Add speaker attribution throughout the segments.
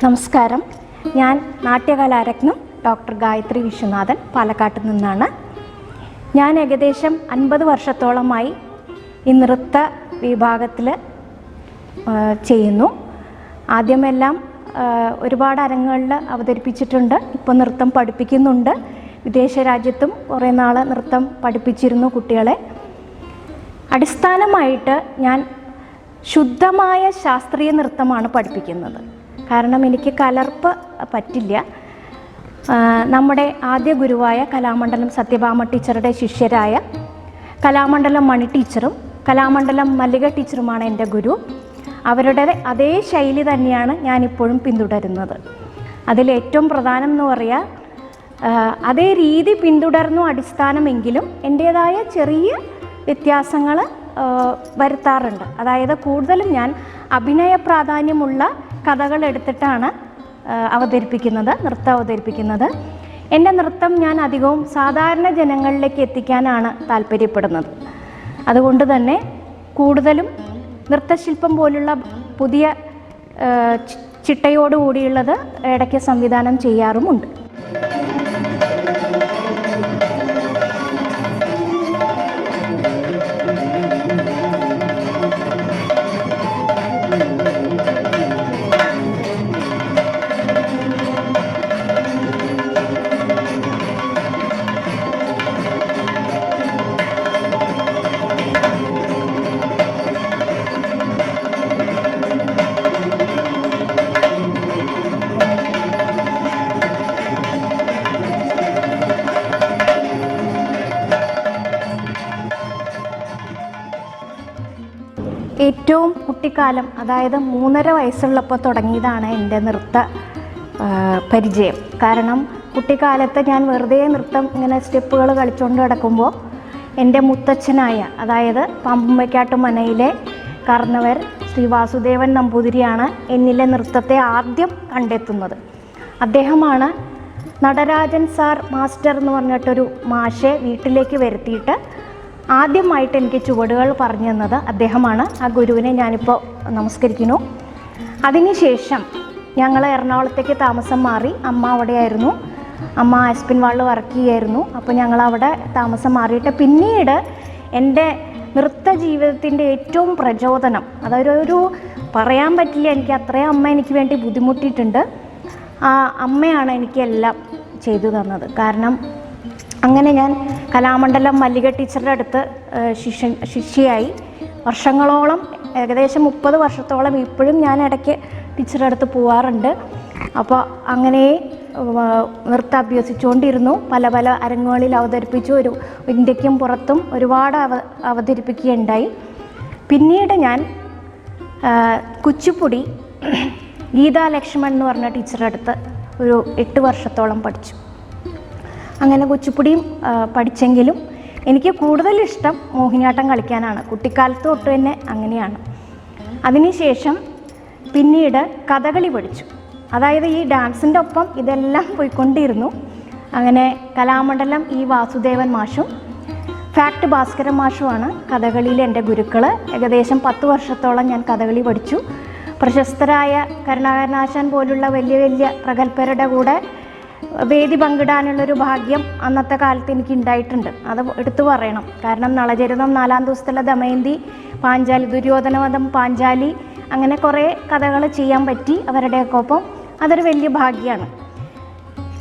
Speaker 1: നമസ്കാരം, ഞാൻ നാട്യകലാരത്നം ഡോക്ടർ ഗായത്രി വിശ്വനാഥൻ പാലക്കാട്ട് നിന്നാണ്. ഞാൻ ഏകദേശം 50 വർഷത്തോളമായി ഈ നൃത്ത വിഭാഗത്തിൽ ചെയ്യുന്നു. ആദ്യമെല്ലാം ഒരുപാട് അരങ്ങുകളിൽ അവതരിപ്പിച്ചിട്ടുണ്ട്. ഇപ്പോൾ നൃത്തം പഠിപ്പിക്കുന്നുണ്ട്. വിദേശ രാജ്യത്തും കുറേ നാൾ നൃത്തം പഠിപ്പിച്ചിരുന്നു കുട്ടികളെ. അടിസ്ഥാനമായിട്ട് ഞാൻ ശുദ്ധമായ ശാസ്ത്രീയ നൃത്തമാണ് പഠിപ്പിക്കുന്നത്. കാരണം എനിക്ക് കലർപ്പ് പറ്റില്ല. നമ്മുടെ ആദ്യ ഗുരുവായ കലാമണ്ഡലം സത്യഭാമ ടീച്ചറുടെ ശിഷ്യരായ കലാമണ്ഡലം മണി ടീച്ചറും കലാമണ്ഡലം മല്ലിക ടീച്ചറുമാണ് എൻ്റെ ഗുരു. അവരുടെ അതേ ശൈലി തന്നെയാണ് ഞാനിപ്പോഴും പിന്തുടരുന്നത്. അതിലേറ്റവും പ്രധാനം എന്ന് പറയാൻ അതേ രീതി പിന്തുടർന്നു അടിസ്ഥാനമെങ്കിലും എൻ്റേതായ ചെറിയ വ്യത്യാസങ്ങൾ വരുത്താറുണ്ട്. അതായത് കൂടുതലും ഞാൻ അഭിനയ പ്രാധാന്യമുള്ള കഥകൾ എടുത്തിട്ടാണ് നൃത്തം അവതരിപ്പിക്കുന്നത്. എൻ്റെ നൃത്തം ഞാൻ അധികവും സാധാരണ ജനങ്ങളിലേക്ക് എത്തിക്കാനാണ് താല്പര്യപ്പെടുന്നത്. അതുകൊണ്ട് തന്നെ കൂടുതലും നൃത്തശില്പം പോലുള്ള പുതിയ ചിട്ടയോടുകൂടിയുള്ളത് ഇടയ്ക്ക് സംവിധാനം ചെയ്യാറുമുണ്ട്. ഏറ്റവും കുട്ടിക്കാലം, അതായത് 3.5 വയസ്സുള്ളപ്പോൾ തുടങ്ങിയതാണ് എൻ്റെ നൃത്ത പരിചയം. കാരണം കുട്ടിക്കാലത്ത് ഞാൻ വെറുതെ നൃത്തം ഇങ്ങനെ സ്റ്റെപ്പുകൾ കളിച്ചുകൊണ്ട് കിടക്കുമ്പോൾ എൻ്റെ മുത്തച്ഛനായ, അതായത് പാമ്പുമ്മക്കാട്ട് മനയിലെ കാർന്നവർ ശ്രീ വാസുദേവൻ നമ്പൂതിരിയാണ് എന്നിലെ നൃത്തത്തെ ആദ്യം കണ്ടെത്തുന്നത്. അദ്ദേഹമാണ് നടരാജൻ സാർ മാസ്റ്റർ എന്ന് പറഞ്ഞിട്ടൊരു മാഷെ വീട്ടിലേക്ക് വരുത്തിയിട്ട് ആദ്യമായിട്ട് എനിക്ക് ചുവടുകൾ പറഞ്ഞു തന്നത് അദ്ദേഹമാണ്. ആ ഗുരുവിനെ ഞാനിപ്പോൾ നമസ്കരിക്കുന്നു. അതിനുശേഷം ഞങ്ങൾ എറണാകുളത്തേക്ക് താമസം മാറി. അമ്മ അവിടെയായിരുന്നു. അമ്മ ആസ്പിൻവാളിൽ വർക്ക് ചെയ്യായിരുന്നു. അപ്പോൾ ഞങ്ങളവിടെ താമസം മാറിയിട്ട് പിന്നീട് എൻ്റെ നൃത്ത ജീവിതത്തിൻ്റെ ഏറ്റവും പ്രചോദനം, അതൊരു പറയാൻ പറ്റില്ല, എനിക്ക് അത്രയും അമ്മ എനിക്ക് വേണ്ടി ബുദ്ധിമുട്ടിയിട്ടുണ്ട്. ആ അമ്മയാണ് എനിക്കെല്ലാം ചെയ്തു തന്നത്. കാരണം അങ്ങനെ ഞാൻ കലാമണ്ഡലം മല്ലിക ടീച്ചറുടെ അടുത്ത് ശിഷ്യയായി വർഷങ്ങളോളം, ഏകദേശം 30 വർഷത്തോളം ഇപ്പോഴും ഞാൻ ഇടയ്ക്ക് ടീച്ചറുടെ അടുത്ത് പോവാറുണ്ട്. അപ്പോൾ അങ്ങനെ നൃത്തം അഭ്യസിച്ചുകൊണ്ടിരുന്നു. പല പല അരങ്ങുകളിൽ അവതരിപ്പിച്ചു. ഇന്ത്യക്കും പുറത്തും ഒരുപാട് അവതരിപ്പിക്കുകയുണ്ടായി. പിന്നീട് ഞാൻ കുച്ചിപ്പുടി ഗീതാ ലക്ഷ്മൺ എന്ന് പറഞ്ഞ ടീച്ചറുടെ അടുത്ത് ഒരു 8 വർഷത്തോളം പഠിച്ചു. അങ്ങനെ കുച്ചിപ്പുടിയും പഠിച്ചെങ്കിലും എനിക്ക് കൂടുതലിഷ്ടം മോഹിനിയാട്ടം കളിക്കാനാണ്. കുട്ടിക്കാലത്ത് തൊട്ട് തന്നെ അങ്ങനെയാണ്. അതിനുശേഷം പിന്നീട് കഥകളി പഠിച്ചു. അതായത് ഈ ഡാൻസിൻ്റെ ഒപ്പം ഇതെല്ലാം പോയിക്കൊണ്ടിരുന്നു. അങ്ങനെ കലാമണ്ഡലം ഈ വാസുദേവൻ മാഷും ഫാക്ട് ഭാസ്കരൻ മാഷുമാണ് കഥകളിയിലെ എൻ്റെ ഗുരുക്കൾ. ഏകദേശം 10 വർഷത്തോളം ഞാൻ കഥകളി പഠിച്ചു. പ്രശസ്തരായ കരുണാകരനാശാൻ പോലുള്ള വലിയ വലിയ പ്രഗത്ഭരുടെ കൂടെ വേദി പങ്കിടാനുള്ളൊരു ഭാഗ്യം അന്നത്തെ കാലത്ത് എനിക്ക് ഉണ്ടായിട്ടുണ്ട്. അത് എടുത്തു പറയണം. കാരണം നളചരിതം, 4-ാം ദിവസത്തിലെ ദമയന്തി, പാഞ്ചാലി, ദുര്യോധനവധം, പാഞ്ചാലി, അങ്ങനെ കുറേ കഥകൾ ചെയ്യാൻ പറ്റി അവരുടെയൊക്കെ ഒപ്പം. അതൊരു വലിയ ഭാഗ്യമാണ്.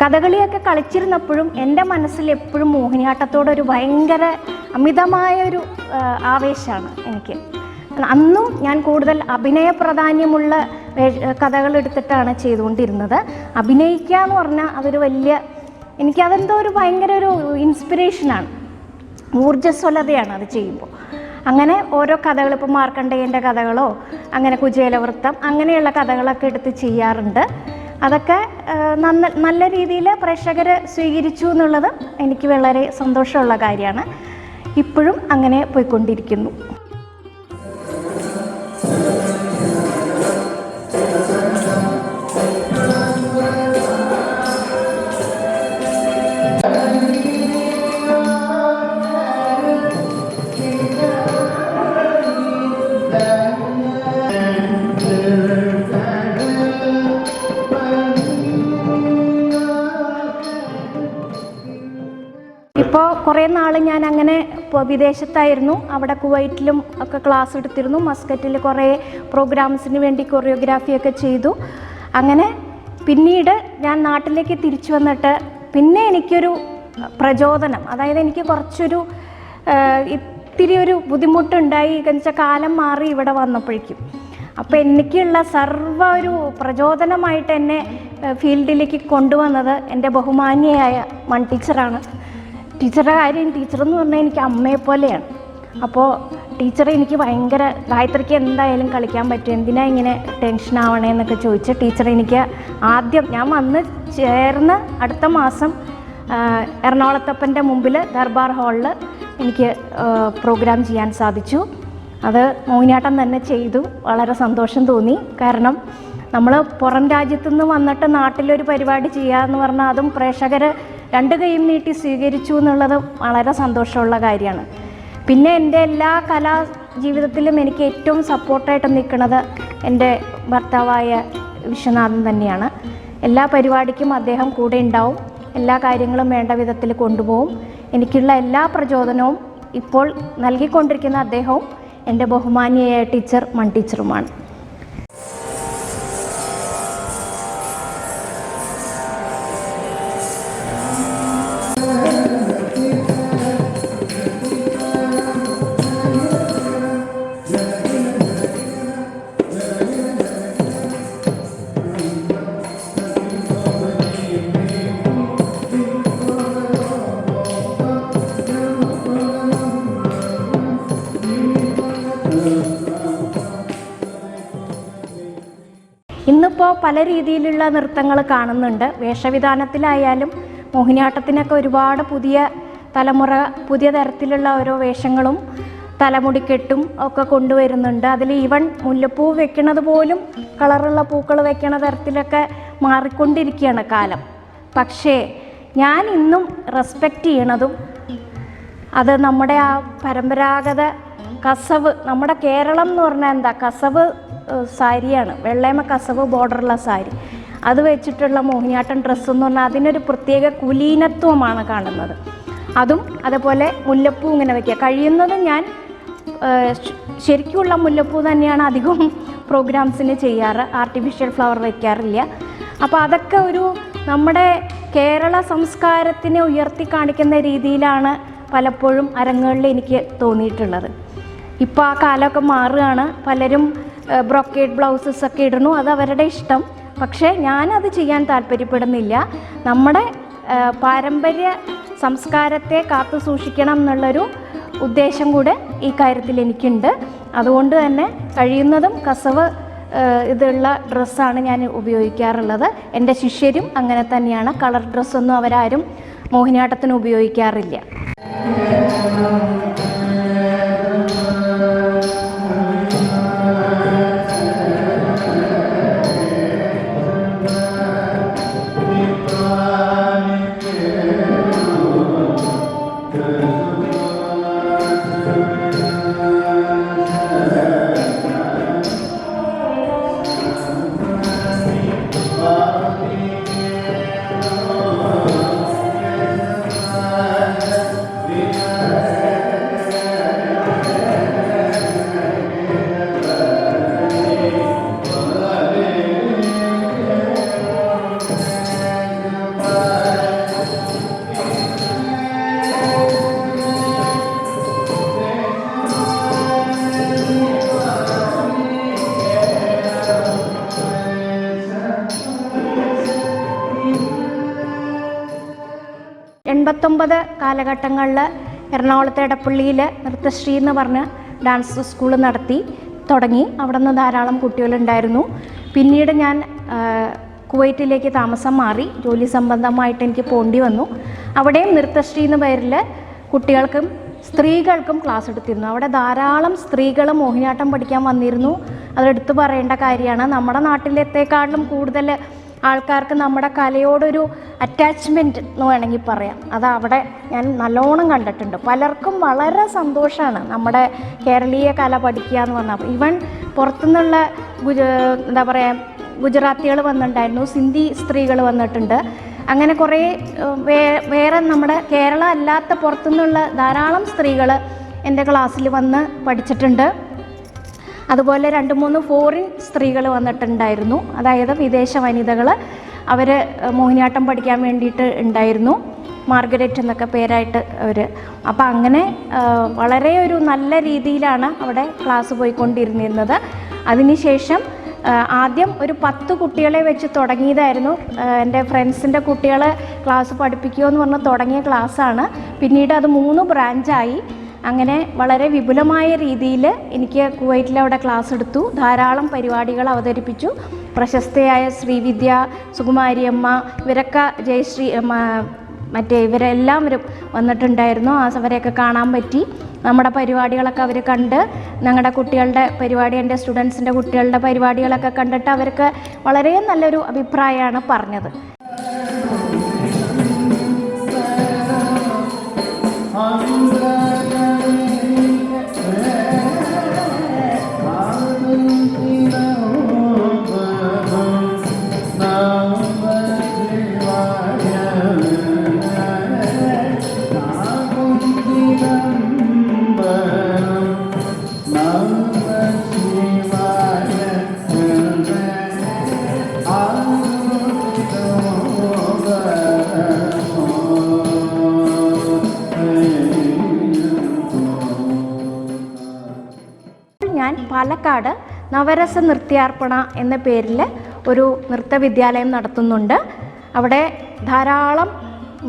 Speaker 1: കഥകളിയൊക്കെ കളിച്ചിരുന്നപ്പോഴും എൻ്റെ മനസ്സിൽ എപ്പോഴും മോഹിനിയാട്ടത്തോടൊരു ഭയങ്കര അമിതമായൊരു ആവേശമാണ് എനിക്ക്. അന്നും ഞാൻ കൂടുതൽ അഭിനയ പ്രാധാന്യമുള്ള കഥകൾ എടുത്തിട്ടാണ് ചെയ്തുകൊണ്ടിരുന്നത്. അഭിനയിക്കുക എന്ന് പറഞ്ഞാൽ അതൊരു വലിയ, എനിക്കതെന്തോ ഒരു ഭയങ്കര ഒരു ഇൻസ്പിറേഷനാണ്, ഊർജ്ജസ്വലതയാണ് അത് ചെയ്യുമ്പോൾ. അങ്ങനെ ഓരോ കഥകൾ, ഇപ്പോൾ മാർക്കണ്ഡേയൻ്റെ കഥകളോ അങ്ങനെ കുചേലവൃത്തം അങ്ങനെയുള്ള കഥകളൊക്കെ എടുത്ത് ചെയ്യാറുണ്ട്. അതൊക്കെ നല്ല രീതിയിൽ പ്രേക്ഷകർ സ്വീകരിച്ചു എന്നുള്ളത് എനിക്ക് വളരെ സന്തോഷമുള്ള കാര്യമാണ്. ഇപ്പോഴും അങ്ങനെ പോയിക്കൊണ്ടിരിക്കുന്നു. ഇപ്പോൾ കുറേ നാൾ ഞാൻ അങ്ങനെ വിദേശത്തായിരുന്നു. അവിടെ കുവൈറ്റിലും ഒക്കെ ക്ലാസ് എടുത്തിരുന്നു. മസ്കറ്റിൽ കുറേ പ്രോഗ്രാംസിന് വേണ്ടി കൊറിയോഗ്രാഫിയൊക്കെ ചെയ്തു. അങ്ങനെ പിന്നീട് ഞാൻ നാട്ടിലേക്ക് തിരിച്ചു വന്നിട്ട് പിന്നെ എനിക്കൊരു പ്രചോദനം, അതായത് എനിക്ക് കുറച്ചൊരു ഇത്തിരി ഒരു ബുദ്ധിമുട്ടുണ്ടായി എന്ന് വെച്ചാൽ കാലം മാറി ഇവിടെ വന്നപ്പോഴേക്കും. അപ്പോൾ എനിക്കുള്ള ഒരു പ്രചോദനമായിട്ട് എന്നെ ഫീൽഡിലേക്ക് കൊണ്ടുവന്നത് എൻ്റെ ബഹുമാന്യയായ മൺ ടീച്ചറാണ്. ടീച്ചറുടെ കാര്യം, ടീച്ചറെന്ന് പറഞ്ഞാൽ എനിക്ക് അമ്മയെപ്പോലെയാണ്. അപ്പോൾ ടീച്ചറെ എനിക്ക് ഭയങ്കര, ഗായത്രിക്ക് എന്തായാലും കളിക്കാൻ പറ്റും, എന്തിനാ ഇങ്ങനെ ടെൻഷൻ ആവണേ എന്നൊക്കെ ചോദിച്ച് ടീച്ചർ എനിക്ക് ആദ്യം, ഞാൻ വന്ന് ചേർന്ന് അടുത്ത മാസം എറണാകുളത്തപ്പൻ്റെ മുമ്പിൽ ദർബാർ ഹാളിൽ എനിക്ക് പ്രോഗ്രാം ചെയ്യാൻ സാധിച്ചു. അത് മോഹിനിയാട്ടം തന്നെ ചെയ്തു. വളരെ സന്തോഷം തോന്നി. കാരണം നമ്മൾ പുറം രാജ്യത്തുനിന്ന് വന്നിട്ട് നാട്ടിലൊരു പരിപാടി ചെയ്യുക എന്ന് പറഞ്ഞാൽ അതും പ്രേക്ഷകർ രണ്ട് കൈയും നീട്ടി സ്വീകരിച്ചു എന്നുള്ളത് വളരെ സന്തോഷമുള്ള കാര്യമാണ്. പിന്നെ എൻ്റെ എല്ലാ കലാ ജീവിതത്തിലും എനിക്ക് ഏറ്റവും സപ്പോർട്ടായിട്ട് നിൽക്കുന്നത് എൻ്റെ ഭർത്താവായ വിശ്വനാഥൻ തന്നെയാണ്. എല്ലാ പരിപാടിക്കും അദ്ദേഹം കൂടെ ഉണ്ടാവും, എല്ലാ കാര്യങ്ങളും വേണ്ട വിധത്തിൽ കൊണ്ടുപോകും. എനിക്കുള്ള എല്ലാ പ്രചോദനവും ഇപ്പോൾ നൽകിക്കൊണ്ടിരിക്കുന്ന അദ്ദേഹവും എൻ്റെ ബഹുമാന്യയായ ടീച്ചർ മൺ ടീച്ചറുമാണ്. ഇന്നിപ്പോൾ പല രീതിയിലുള്ള നൃത്തങ്ങൾ കാണുന്നുണ്ട്. വേഷവിധാനത്തിലായാലും മോഹിനിയാട്ടത്തിനൊക്കെ ഒരുപാട് പുതിയ തലമുറ പുതിയ തരത്തിലുള്ള ഓരോ വേഷങ്ങളും തലമുടിക്കെട്ടും ഒക്കെ കൊണ്ടുവരുന്നുണ്ട്. അതിൽ ഈവൻ മുല്ലപ്പൂ വെക്കണത് പോലും കളറുള്ള പൂക്കൾ വെക്കണ തരത്തിലൊക്കെ മാറിക്കൊണ്ടിരിക്കുകയാണ് കാലം. പക്ഷേ ഞാൻ ഇന്നും റെസ്പെക്റ്റ് ചെയ്യണതും അത് നമ്മുടെ ആ പരമ്പരാഗത കസവ്, നമ്മുടെ കേരളം എന്ന് പറഞ്ഞാൽ എന്താ, കസവ് സാരിയാണ്, വെള്ളയമ കസവ് ബോർഡറുള്ള സാരി, അത് വെച്ചിട്ടുള്ള മോഹിനിയാട്ടം ഡ്രസ്സ് എന്ന് പറഞ്ഞാൽ അതിനൊരു പ്രത്യേക കുലീനത്വമാണ് കാണുന്നത്. അതും അതുപോലെ മുല്ലപ്പൂ ഇങ്ങനെ വയ്ക്കുക, കഴിയുന്നതും ഞാൻ ശരിക്കുള്ള മുല്ലപ്പൂ തന്നെയാണ് അധികവും പ്രോഗ്രാംസിന് ചെയ്യാറ്, ആർട്ടിഫിഷ്യൽ ഫ്ലവർ വയ്ക്കാറില്ല. അപ്പോൾ അതൊക്കെ ഒരു നമ്മുടെ കേരള സംസ്കാരത്തിനെ ഉയർത്തി കാണിക്കുന്ന രീതിയിലാണ് പലപ്പോഴും അരങ്ങുകളിൽ എനിക്ക് തോന്നിയിട്ടുള്ളത്. ഇപ്പോൾ ആ കാലമൊക്കെ മാറുകയാണ്, പലരും ബ്രോക്കേഡ് ബ്ലൗസസ് ഒക്കെ ഇടുന്നു, അത് അവരുടെ ഇഷ്ടം. പക്ഷേ ഞാനത് ചെയ്യാൻ താല്പര്യപ്പെടുന്നില്ല. നമ്മുടെ പാരമ്പര്യ സംസ്കാരത്തെ കാത്തു സൂക്ഷിക്കണം എന്നുള്ളൊരു ഉദ്ദേശം കൂടെ ഈ കാര്യത്തിൽ എനിക്കുണ്ട്. അതുകൊണ്ട് തന്നെ കഴിയുന്നതും കസവ് ഇതുള്ള ഡ്രസ്സാണ് ഞാൻ ഉപയോഗിക്കാറുള്ളത്. എൻ്റെ ശിഷ്യരും അങ്ങനെ തന്നെയാണ്. കളർ ഡ്രസ്സൊന്നും അവരാരും മോഹിനിയാട്ടത്തിന് ഉപയോഗിക്കാറില്ല. കാലഘട്ടങ്ങളിൽ എറണാകുളത്തെ എടപ്പള്ളിയിൽ നൃത്തശ്രീ എന്ന് പറഞ്ഞ ഡാൻസ് സ്കൂൾ തുടങ്ങി. അവിടെ നിന്ന് ധാരാളം കുട്ടികളുണ്ടായിരുന്നു. പിന്നീട് ഞാൻ കുവൈറ്റിലേക്ക് താമസം മാറി. ജോലി സംബന്ധമായിട്ട് എനിക്ക് പോണ്ടി വന്നു. അവിടെയും നൃത്തശ്രീ എന്ന പേരിൽ കുട്ടികൾക്കും സ്ത്രീകൾക്കും ക്ലാസ് എടുത്തിരുന്നു. അവിടെ ധാരാളം സ്ത്രീകൾ മോഹിനിയാട്ടം പഠിക്കാൻ വന്നിരുന്നു. അതെടുത്ത് പറയേണ്ട കാര്യമാണ്. നമ്മുടെ നാട്ടിലത്തേക്കാളും കൂടുതൽ ആൾക്കാർക്ക് നമ്മുടെ കലയോടൊരു അറ്റാച്ച്മെൻറ്റ് എന്ന് വേണമെങ്കിൽ പറയാം. അത് അവിടെ ഞാൻ നല്ലോണം കണ്ടിട്ടുണ്ട്. പലർക്കും വളരെ സന്തോഷമാണ് നമ്മുടെ കേരളീയ കല പഠിക്കുക എന്ന് പറഞ്ഞാൽ. ഈവൻ പുറത്തുനിന്നുള്ള എന്താ പറയുക, ഗുജറാത്തികൾ വന്നിട്ടുണ്ടായിരുന്നു, സിന്ധി സ്ത്രീകൾ വന്നിട്ടുണ്ട്. അങ്ങനെ കുറേ വേറെ നമ്മുടെ കേരള അല്ലാത്ത പുറത്തുനിന്നുള്ള ധാരാളം സ്ത്രീകൾ എൻ്റെ ക്ലാസ്സിൽ വന്ന് പഠിച്ചിട്ടുണ്ട്. അതുപോലെ 2-3 ഫോറിൻ സ്ത്രീകൾ വന്നിട്ടുണ്ടായിരുന്നു. അതായത് വിദേശ വനിതകൾ. അവർ മോഹിനിയാട്ടം പഠിക്കാൻ വേണ്ടിയിട്ട് ഉണ്ടായിരുന്നു. മാർഗരറ്റ് എന്നൊക്കെ പേരായിട്ട് അവർ. അപ്പോൾ അങ്ങനെ വളരെ ഒരു നല്ല രീതിയിലാണ് അവിടെ ക്ലാസ് പോയിക്കൊണ്ടിരുന്നിരുന്നത്. അതിനുശേഷം ആദ്യം ഒരു 10 കുട്ടികളെ വെച്ച് തുടങ്ങിയതായിരുന്നു. എൻ്റെ ഫ്രണ്ട്സിൻ്റെ കുട്ടികൾ ക്ലാസ് പഠിപ്പിക്കുമെന്ന് പറഞ്ഞ് തുടങ്ങിയ ക്ലാസ്സാണ്. പിന്നീട് അത് 3 ബ്രാഞ്ചായി. അങ്ങനെ വളരെ വിപുലമായ രീതിയിൽ എനിക്ക് കുവൈറ്റിൽ അവിടെ ക്ലാസ് എടുത്തു. ധാരാളം പരിപാടികൾ അവതരിപ്പിച്ചു. പ്രശസ്തയായ ശ്രീവിദ്യ, സുകുമാരിയമ്മ, ഇവരൊക്കെ ജയശ്രീ ഇവരെല്ലാവരും വന്നിട്ടുണ്ടായിരുന്നു. അവരെയൊക്കെ കാണാൻ പറ്റി. നമ്മുടെ പരിപാടികളൊക്കെ അവർ കണ്ട്, ഞങ്ങളുടെ കുട്ടികളുടെ പരിപാടി, എൻ്റെ സ്റ്റുഡൻസിൻ്റെ കുട്ടികളുടെ പരിപാടികളൊക്കെ കണ്ടിട്ട് അവർക്ക് വളരെ നല്ലൊരു അഭിപ്രായമാണ് പറഞ്ഞത്. ഞാൻ പാലക്കാട് നവരസ നൃത്യാർപ്പണ എന്ന പേരിൽ ഒരു നൃത്തവിദ്യാലയം നടത്തുന്നുണ്ട്. അവിടെ ധാരാളം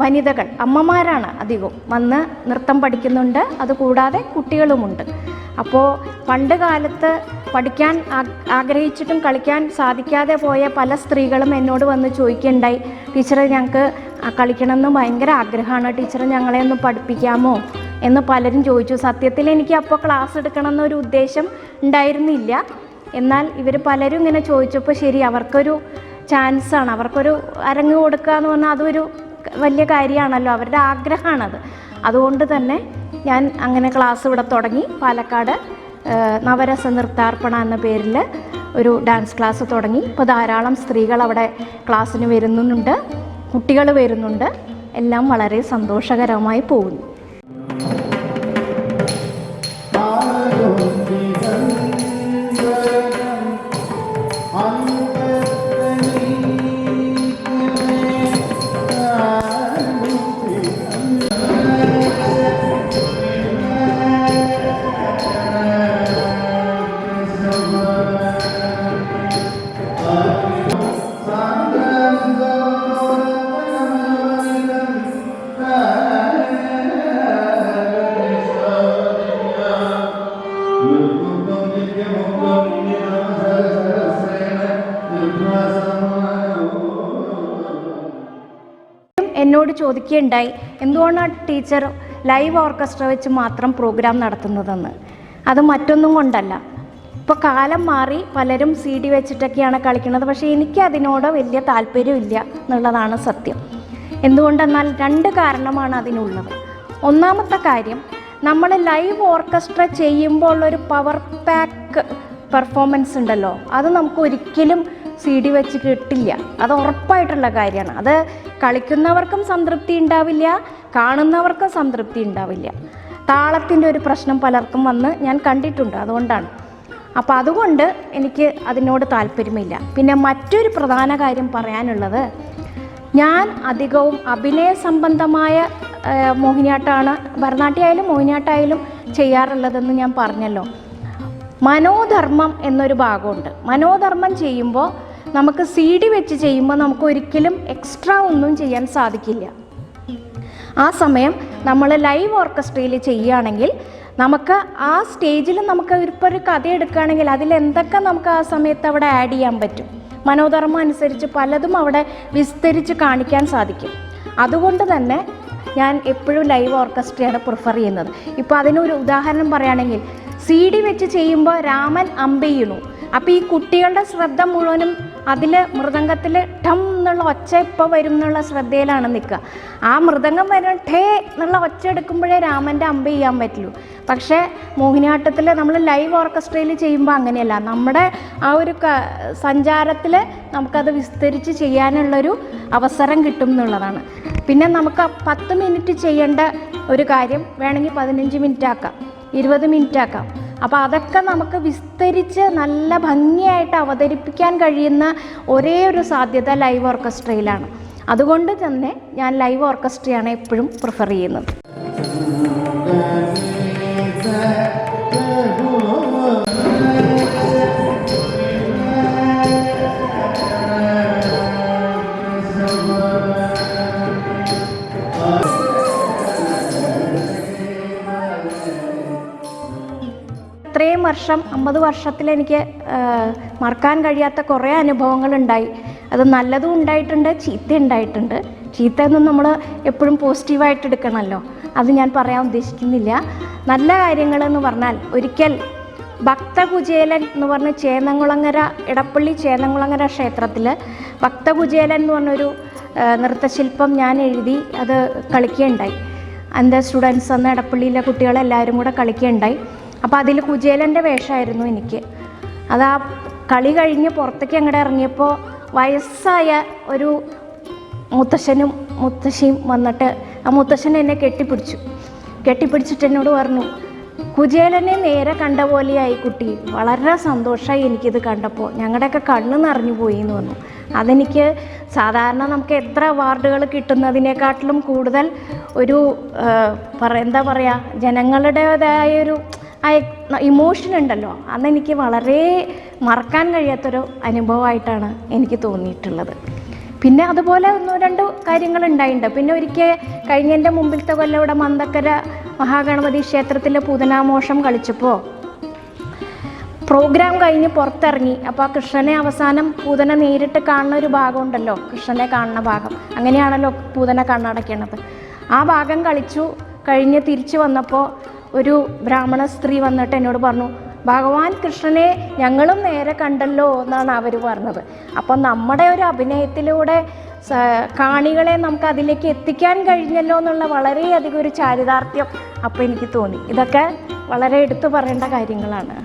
Speaker 1: വനിതകൾ, അമ്മമാരാണ് അധികവും, വന്ന് നൃത്തം പഠിക്കുന്നുണ്ട്. അതുകൂടാതെ കുട്ടികളുമുണ്ട്. അപ്പോൾ പണ്ട് കാലത്ത് പഠിക്കാൻ ആഗ്രഹിച്ചിട്ടും കളിക്കാൻ സാധിക്കാതെ പോയ പല സ്ത്രീകളും എന്നോട് വന്ന് ചോദിക്കുകയുണ്ടായി, ടീച്ചറെ ഞങ്ങൾക്ക് കളിക്കണമെന്ന് ഭയങ്കര ആഗ്രഹമാണ്, ടീച്ചറെ ഞങ്ങളെ ഒന്ന് പഠിപ്പിക്കാമോ എന്ന് പലരും ചോദിച്ചു. സത്യത്തിൽ എനിക്ക് അപ്പോൾ ക്ലാസ് എടുക്കണം എന്നൊരു ഉദ്ദേശം ഉണ്ടായിരുന്നില്ല. എന്നാൽ ഇവർ പലരും ഇങ്ങനെ ചോദിച്ചപ്പോൾ ശരി, അവർക്കൊരു ചാൻസാണ്, അവർക്കൊരു അരങ്ങ് കൊടുക്കുക എന്ന് പറഞ്ഞാൽ അതൊരു വലിയ കാര്യമാണല്ലോ, അവരുടെ ആഗ്രഹമാണത്. അതുകൊണ്ട് തന്നെ ഞാൻ അങ്ങനെ ക്ലാസ് ഇവിടെ തുടങ്ങി. പാലക്കാട് നവരസ നൃത്താർപ്പണ എന്ന പേരിൽ ഒരു ഡാൻസ് ക്ലാസ് തുടങ്ങി. ഇപ്പോൾ ധാരാളം സ്ത്രീകൾ അവിടെ ക്ലാസ്സിന് വരുന്നുണ്ട്, കുട്ടികൾ വരുന്നുണ്ട്. എല്ലാം വളരെ സന്തോഷകരമായി പോകുന്നു. എന്നോട് ചോദിക്കുകയുണ്ടായി, എന്തുകൊണ്ടാണ് ടീച്ചർ ലൈവ് ഓർക്കസ്ട്ര വെച്ച് മാത്രം പ്രോഗ്രാം നടത്തുന്നതെന്ന്. അത് മറ്റൊന്നും കൊണ്ടല്ല, ഇപ്പോൾ കാലം മാറി, പലരും CD വെച്ചിട്ടൊക്കെയാണ് കളിക്കുന്നത്. പക്ഷേ എനിക്ക് അതിനോട് വലിയ താല്പര്യമില്ല എന്നുള്ളതാണ് സത്യം. എന്തുകൊണ്ടെന്നാൽ 2 കാരണമാണ് അതിനുള്ളത്. ഒന്നാമത്തെ കാര്യം, നമ്മൾ ലൈവ് ഓർക്കസ്ട്ര ചെയ്യുമ്പോൾ ഉള്ളൊരു പവർ പാക്ക് പെർഫോമൻസ് ഉണ്ടല്ലോ, അത് നമുക്ക് ഒരിക്കലും CD വെച്ച് കിട്ടില്ല. അത് ഉറപ്പായിട്ടുള്ള കാര്യമാണ്. അത് കളിക്കുന്നവർക്കും സംതൃപ്തി ഉണ്ടാവില്ല, കാണുന്നവർക്കും സംതൃപ്തി ഉണ്ടാവില്ല. താളത്തിൻ്റെ ഒരു പ്രശ്നം പലർക്കും വന്ന് ഞാൻ കണ്ടിട്ടുണ്ട്. അതുകൊണ്ടാണ്. അപ്പോൾ അതുകൊണ്ട് എനിക്ക് അതിനോട് താല്പര്യമില്ല. പിന്നെ മറ്റൊരു പ്രധാന കാര്യം പറയാനുള്ളത്, ഞാൻ അധികവും അഭിനയ സംബന്ധമായ മോഹിനിയാട്ടമാണ്, ഭരതനാട്യമായാലും മോഹിനിയാട്ടമായാലും ചെയ്യാറുള്ളതെന്ന് ഞാൻ പറഞ്ഞല്ലോ. മനോധർമ്മം എന്നൊരു ഭാഗമുണ്ട്. മനോധർമ്മം ചെയ്യുമ്പോൾ നമുക്ക് CD വെച്ച് ചെയ്യുമ്പോൾ നമുക്ക് ഒരിക്കലും എക്സ്ട്രാ ഒന്നും ചെയ്യാൻ സാധിക്കില്ല. ആ സമയം നമ്മൾ ലൈവ് ഓർക്കസ്ട്രയിൽ ചെയ്യുകയാണെങ്കിൽ നമുക്ക് ആ സ്റ്റേജിൽ നമുക്ക് ഇപ്പോൾ ഒരു കഥ എടുക്കുകയാണെങ്കിൽ അതിലെന്തൊക്കെ നമുക്ക് ആ സമയത്ത് അവിടെ ആഡ് ചെയ്യാൻ പറ്റും, മനോധർമ്മം അനുസരിച്ച് പലതും അവിടെ വിസ്തരിച്ച് കാണിക്കാൻ സാധിക്കും. അതുകൊണ്ട് തന്നെ ഞാൻ എപ്പോഴും ലൈവ് ഓർക്കസ്ട്രയാണ് പ്രിഫർ ചെയ്യുന്നത്. ഇപ്പോൾ അതിനൊരു ഉദാഹരണം പറയുകയാണെങ്കിൽ CD വെച്ച് ചെയ്യുമ്പോൾ രാമൻ അമ്പെയ്യണു. അപ്പോൾ ഈ കുട്ടികളുടെ ശ്രദ്ധ മുഴുവനും അതിൽ മൃദംഗത്തിൽ ടം എന്നുള്ള ഒച്ച ഇപ്പോൾ വരും എന്നുള്ള ശ്രദ്ധയിലാണ് നിൽക്കുക. ആ മൃദംഗം വരും ഠേ എന്നുള്ള ഒച്ച എടുക്കുമ്പോഴേ രാമൻ്റെ അമ്പ ചെയ്യാൻ പറ്റുള്ളൂ. പക്ഷേ മോഹിനിയാട്ടത്തിൽ നമ്മൾ ലൈവ് ഓർക്കസ്ട്രയിൽ ചെയ്യുമ്പോൾ അങ്ങനെയല്ല. നമ്മുടെ ആ ഒരു സഞ്ചാരത്തിൽ നമുക്കത് വിസ്തരിച്ച് ചെയ്യാനുള്ളൊരു അവസരം കിട്ടും എന്നുള്ളതാണ്. പിന്നെ നമുക്ക് 10 മിനിറ്റ് ചെയ്യേണ്ട ഒരു കാര്യം വേണമെങ്കിൽ 15 മിനിറ്റ് ആക്കാം, 20 മിനിറ്റ് ആക്കാം. അപ്പോൾ അതൊക്കെ നമുക്ക് വിസ്തരിച്ച് നല്ല ഭംഗിയായിട്ട് അവതരിപ്പിക്കാൻ കഴിയുന്ന ഒരേ ഒരു സാധ്യത ലൈവ് ഓർക്കസ്ട്രയിലാണ്. അതുകൊണ്ട് തന്നെ ഞാൻ ലൈവ് ഓർക്കസ്ട്രയാണ് എപ്പോഴും പ്രിഫർ ചെയ്യുന്നത്. ഇത്രയും വർഷം 50 വർഷത്തിൽ എനിക്ക് മറക്കാൻ കഴിയാത്ത കുറേ അനുഭവങ്ങളുണ്ടായി. അത് നല്ലതും ഉണ്ടായിട്ടുണ്ട്, ചീത്ത ഉണ്ടായിട്ടുണ്ട്. ചീത്തയൊന്നും നമ്മൾ എപ്പോഴും പോസിറ്റീവായിട്ട് എടുക്കണമല്ലോ, അത് ഞാൻ പറയാൻ ഉദ്ദേശിക്കുന്നില്ല. നല്ല കാര്യങ്ങളെന്ന് പറഞ്ഞാൽ ഒരിക്കൽ ഭക്തകുചേലൻ എന്ന് പറഞ്ഞ ചേന്നംകുളങ്ങര, ഇടപ്പള്ളി ചേന്നംകുളങ്ങര ക്ഷേത്രത്തിൽ ഭക്തകുചേലൻ എന്ന് പറഞ്ഞൊരു നൃത്തശില്പം ഞാൻ എഴുതി അത് കളിക്കുകയുണ്ടായി. എൻ്റെ സ്റ്റുഡൻസ് അന്ന് ഇടപ്പള്ളിയിലെ കുട്ടികളെല്ലാവരും കൂടെ കളിക്കുകയുണ്ടായി. അപ്പോൾ അതിൽ കുചേലൻ്റെ വേഷമായിരുന്നു എനിക്ക്. അത് ആ കളി കഴിഞ്ഞ് പുറത്തേക്ക് അങ്ങോട്ട് ഇറങ്ങിയപ്പോൾ വയസ്സായ ഒരു മുത്തശ്ശനും മുത്തശ്ശിയും വന്നിട്ട് ആ മുത്തശ്ശൻ എന്നെ കെട്ടിപ്പിടിച്ചിട്ട് എന്നോട് പറഞ്ഞു, കുചേലനെ നേരെ കണ്ട പോലെയായി കുട്ടി, വളരെ സന്തോഷമായി എനിക്കിത് കണ്ടപ്പോൾ, ഞങ്ങളുടെയൊക്കെ കണ്ണ് നിറഞ്ഞു പോയി എന്ന് പറഞ്ഞു. അതെനിക്ക് സാധാരണ നമുക്ക് എത്ര അവാർഡുകൾ കിട്ടുന്നതിനേക്കാട്ടിലും കൂടുതൽ ഒരു എന്താ പറയുക, ജനങ്ങളുടേതായൊരു ആ ഇമോഷൻ ഉണ്ടല്ലോ, അതെനിക്ക് വളരെ മറക്കാൻ കഴിയാത്തൊരു അനുഭവമായിട്ടാണ് എനിക്ക് തോന്നിയിട്ടുള്ളത്. പിന്നെ അതുപോലെ 1-2 കാര്യങ്ങളുണ്ടായിട്ടുണ്ട്. പിന്നെ ഒരിക്കൽ കഴിഞ്ഞതിൻ്റെ മുമ്പിലത്തെ കൊല്ലം ഇവിടെ മന്തക്കര മഹാഗണപതി ക്ഷേത്രത്തിലെ പൂതനാമോഷം കളിച്ചപ്പോൾ പ്രോഗ്രാം കഴിഞ്ഞ് പുറത്തിറങ്ങി. അപ്പോൾ ആ കൃഷ്ണനെ അവസാനം പൂതന നേരിട്ട് കാണുന്ന ഒരു ഭാഗമുണ്ടല്ലോ, കൃഷ്ണനെ കാണുന്ന ഭാഗം, അങ്ങനെയാണല്ലോ പൂതന കണ്ണടയ്ക്കണത്. ആ ഭാഗം കളിച്ചു കഴിഞ്ഞ് തിരിച്ചു വന്നപ്പോൾ ഒരു ബ്രാഹ്മണ സ്ത്രീ വന്നിട്ട് എന്നോട് പറഞ്ഞു, ഭഗവാൻ കൃഷ്ണനെ ഞങ്ങളും നേരെ കണ്ടല്ലോ എന്നാണ് അവർ പറഞ്ഞത്. അപ്പം നമ്മുടെ ഒരു അഭിനയത്തിലൂടെ കാണികളെ നമുക്ക് അതിലേക്ക് എത്തിക്കാൻ കഴിഞ്ഞല്ലോ എന്നുള്ള വളരെയധികം ഒരു ചാരിതാർത്ഥ്യം അപ്പോൾ എനിക്ക് തോന്നി. ഇതൊക്കെ വളരെ എടുത്തു പറയേണ്ട കാര്യങ്ങളാണ്.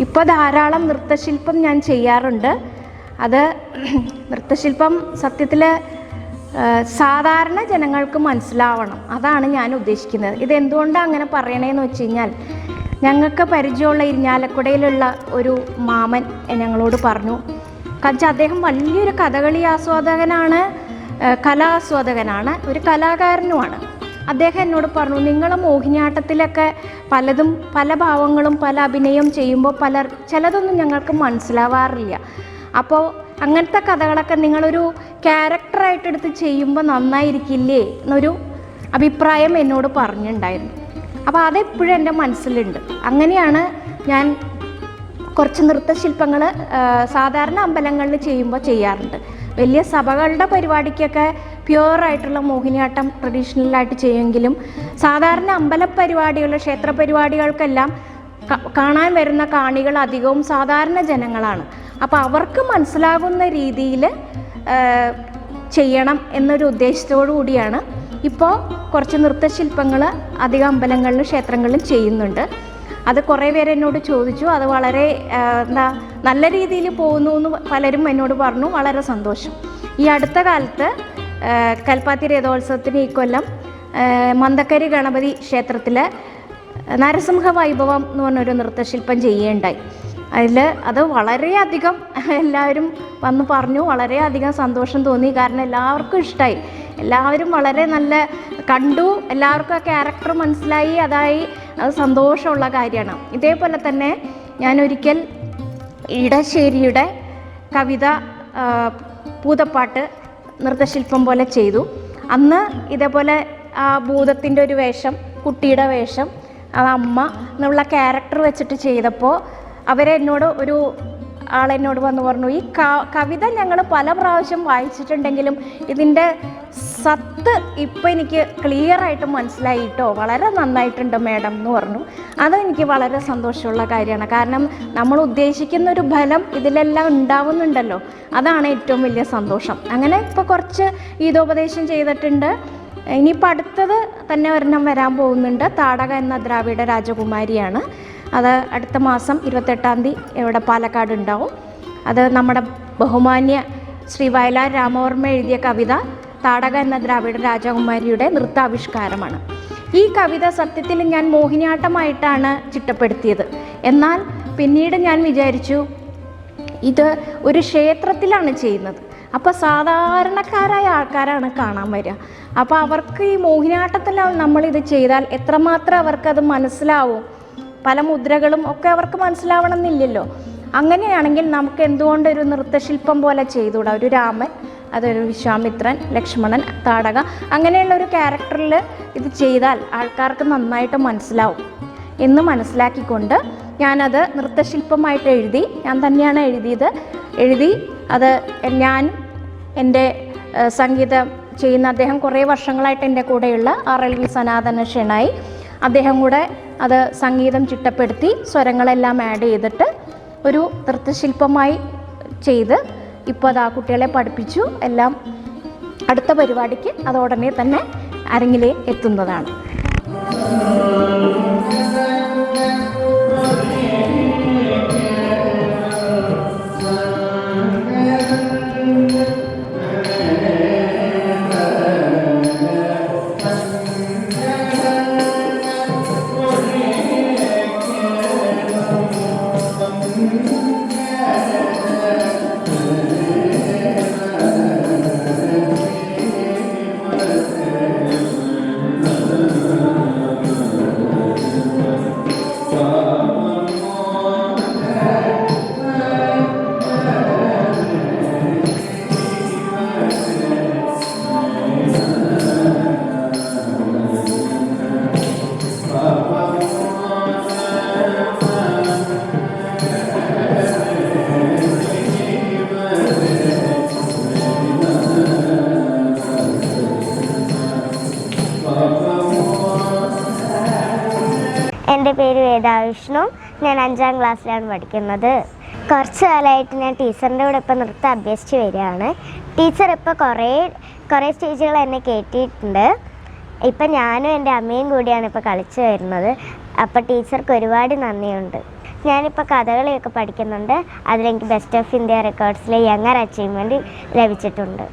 Speaker 1: ഇപ്പോൾ ധാരാളം നൃത്തശില്പം ഞാൻ ചെയ്യാറുണ്ട്. അത് നൃത്തശില്പം സത്യത്തിൽ സാധാരണ ജനങ്ങൾക്ക് മനസ്സിലാവണം, അതാണ് ഞാൻ ഉദ്ദേശിക്കുന്നത്. ഇതെന്തുകൊണ്ടാണ് അങ്ങനെ പറയണേന്ന് വെച്ച് കഴിഞ്ഞാൽ, ഞങ്ങൾക്ക് പരിചയമുള്ള ഇരിഞ്ഞാലക്കുടയിലുള്ള ഒരു മാമൻ ഞങ്ങളോട് പറഞ്ഞു, കാരണം അദ്ദേഹം വലിയൊരു കഥകളി ആസ്വാദകനാണ്, കലാസ്വാദകനാണ്, ഒരു കലാകാരനുമാണ്. അദ്ദേഹം എന്നോട് പറഞ്ഞു, നിങ്ങൾ മോഹിനിയാട്ടത്തിലൊക്കെ പലതും പല ഭാവങ്ങളും പല അഭിനയം ചെയ്യുമ്പോൾ ചിലതൊന്നും ഞങ്ങൾക്ക് മനസ്സിലാവാറില്ല. അപ്പോൾ അങ്ങനത്തെ കഥകളൊക്കെ നിങ്ങളൊരു ക്യാരക്ടറായിട്ടെടുത്ത് ചെയ്യുമ്പോൾ നന്നായിരിക്കില്ലേ എന്നൊരു അഭിപ്രായം എന്നോട് പറഞ്ഞിട്ടുണ്ടായിരുന്നു. അപ്പോൾ അതെപ്പോഴും എൻ്റെ മനസ്സിലുണ്ട്. അങ്ങനെയാണ് ഞാൻ കുറച്ച് നൃത്തശില്പങ്ങൾ സാധാരണ അമ്പലങ്ങളിൽ ചെയ്യുമ്പോൾ ചെയ്യാറുണ്ട്. വലിയ സഭകളുടെ പരിപാടിക്കൊക്കെ പ്യുവറായിട്ടുള്ള മോഹിനിയാട്ടം ട്രഡീഷണലായിട്ട് ചെയ്യുമെങ്കിലും സാധാരണ അമ്പലപരിപാടികൾ, ക്ഷേത്ര പരിപാടികൾക്കെല്ലാം കാണാൻ വരുന്ന കാണികൾ അധികവും സാധാരണ ജനങ്ങളാണ്. അപ്പോൾ അവർക്ക് മനസ്സിലാകുന്ന രീതിയിൽ ചെയ്യണം എന്നൊരു ഉദ്ദേശത്തോടു കൂടിയാണ് ഇപ്പോൾ കുറച്ച് നൃത്തശില്പങ്ങൾ അധികം അമ്പലങ്ങളിലും ക്ഷേത്രങ്ങളിലും ചെയ്യുന്നുണ്ട്. അത് കുറേ പേര് എന്നോട് ചോദിച്ചു. അത് വളരെ നല്ല രീതിയിൽ പോകുന്നു എന്ന് പലരും എന്നോട് പറഞ്ഞു. വളരെ സന്തോഷം. ഈ അടുത്ത കാലത്ത് കൽപ്പാത്തി രഥോത്സവത്തിന് ഈ കൊല്ലം മന്തക്കരി ഗണപതി ക്ഷേത്രത്തിൽ നരസിംഹ വൈഭവം എന്ന് പറഞ്ഞൊരു നൃത്തശില്പം ചെയ്യുകയുണ്ടായി. അത് വളരെയധികം എല്ലാവരും വന്ന് പറഞ്ഞു, വളരെയധികം സന്തോഷം തോന്നി. കാരണം എല്ലാവർക്കും ഇഷ്ടമായി, എല്ലാവരും വളരെ നല്ല കണ്ടു, എല്ലാവർക്കും ആ ക്യാരക്ടർ മനസ്സിലായി, അത് സന്തോഷമുള്ള കാര്യമാണ്. ഇതേപോലെ തന്നെ ഞാനൊരിക്കൽ ഇടശ്ശേരിയുടെ കവിത ഭൂതപ്പാട്ട് നൃത്തശില്പം പോലെ ചെയ്തു. അന്ന് ഇതേപോലെ ആ ഭൂതത്തിൻ്റെ ഒരു വേഷം, കുട്ടിയുടെ വേഷം, അമ്മ എന്നുള്ള ക്യാരക്ടർ വെച്ചിട്ട് ചെയ്തപ്പോൾ ഒരു ആളെന്നോട് വന്ന് പറഞ്ഞു, ഈ കവിത ഞങ്ങൾ പല പ്രാവശ്യം വായിച്ചിട്ടുണ്ടെങ്കിലും ഇതിൻ്റെ സത്ത് ഇപ്പം എനിക്ക് ക്ലിയറായിട്ട് മനസ്സിലായി കേട്ടോ, വളരെ നന്നായിട്ടുണ്ട് മാഡം എന്ന് പറഞ്ഞു. അതെനിക്ക് വളരെ സന്തോഷമുള്ള കാര്യമാണ്. കാരണം നമ്മൾ ഉദ്ദേശിക്കുന്ന ഒരു ഫലം ഇതിലെല്ലാം ഉണ്ടാവുന്നുണ്ടല്ലോ, അതാണ് ഏറ്റവും വലിയ സന്തോഷം. അങ്ങനെ ഇപ്പോൾ കുറച്ച് ഗീതോപദേശം ചെയ്തിട്ടുണ്ട്. ഇനിയിപ്പോൾ അടുത്തത് തന്നെ ഒരെണ്ണം വരാൻ പോകുന്നുണ്ട്. താടക എന്ന ദ്രാവിഡ രാജകുമാരിയാണ്. അത് അടുത്ത മാസം 28-ാം തീയതി ഇവിടെ പാലക്കാട് ഉണ്ടാവും. അത് നമ്മുടെ ബഹുമാന്യ ശ്രീ വയലാർ രാമവർമ്മ എഴുതിയ കവിത താടക എന്ന ദ്രാവിഡ രാജകുമാരിയുടെ നൃത്താവിഷ്കാരമാണ്. ഈ കവിത സത്യത്തിൽ ഞാൻ മോഹിനിയാട്ടമായിട്ടാണ് ചിട്ടപ്പെടുത്തിയത്. എന്നാൽ പിന്നീട് ഞാൻ വിചാരിച്ചു ഇത് ഒരു ക്ഷേത്രത്തിലാണ് ചെയ്യുന്നത്, അപ്പോൾ സാധാരണക്കാരായ ആൾക്കാരാണ് കാണാൻ വരിക. അപ്പോൾ അവർക്ക് ഈ മോഹിനിയാട്ടത്തിലാണ് നമ്മളിത് ചെയ്താൽ എത്രമാത്രം അവർക്കത് മനസ്സിലാവും, പല മുദ്രകളും ഒക്കെ അവർക്ക് മനസ്സിലാവണം എന്നില്ലല്ലോ. അങ്ങനെയാണെങ്കിൽ നമുക്ക് എന്തുകൊണ്ടൊരു നൃത്തശില്പം പോലെ ചെയ്തുകൂടാ? ഒരു രാമൻ, അതൊരു വിശ്വാമിത്രൻ, ലക്ഷ്മണൻ, താടക, അങ്ങനെയുള്ളൊരു ക്യാരക്ടറിൽ ഇത് ചെയ്താൽ ആൾക്കാർക്ക് നന്നായിട്ട് മനസ്സിലാവും എന്ന് മനസ്സിലാക്കിക്കൊണ്ട് ഞാനത് നൃത്തശില്പമായിട്ട് എഴുതി. ഞാൻ തന്നെയാണ് എഴുതി അത് ഞാൻ എൻ്റെ സംഗീതം ചെയ്യുന്ന അദ്ദേഹം കുറേ വർഷങ്ങളായിട്ട് എൻ്റെ കൂടെയുള്ള RLV സനാതന ഷെണായി, അദ്ദേഹം കൂടെ അത് സംഗീതം ചിട്ടപ്പെടുത്തി സ്വരങ്ങളെല്ലാം ആഡ് ചെയ്തിട്ട് ഒരു നൃത്തശില്പമായി ചെയ്ത് ഇപ്പോൾ അത് ആ കുട്ടികളെ പഠിപ്പിച്ചു. എല്ലാം അടുത്ത പരിപാടിക്ക് അത് ഉടനെ തന്നെ അരങ്ങിലേ എത്തുന്നതാണ്.
Speaker 2: എൻ്റെ പേര് വേദാവിഷ്ണു. ഞാൻ 5ാം ക്ലാസ്സിലാണ് പഠിക്കുന്നത്. കുറച്ച് കാലമായിട്ട് ഞാൻ ടീച്ചറിൻ്റെ കൂടെ ഇപ്പോൾ നൃത്തം അഭ്യസിച്ച് വരികയാണ്. ടീച്ചർ ഇപ്പോൾ കുറേ സ്റ്റേജുകൾ എന്നെ കയറ്റിയിട്ടുണ്ട്. ഇപ്പം ഞാനും എൻ്റെ അമ്മയും കൂടിയാണ് ഇപ്പോൾ കളിച്ച് വരുന്നത്. അപ്പോൾ ടീച്ചർക്ക് ഒരുപാട് നന്ദിയുണ്ട്. ഞാനിപ്പോൾ കഥകളിയൊക്കെ പഠിക്കുന്നുണ്ട്. അതിലെനിക്ക് ബെസ്റ്റ് ഓഫ് ഇന്ത്യ റെക്കോർഡ്സിലെ യങ്ങർ അച്ചീവ്മെൻറ്റ് ലഭിച്ചിട്ടുണ്ട്.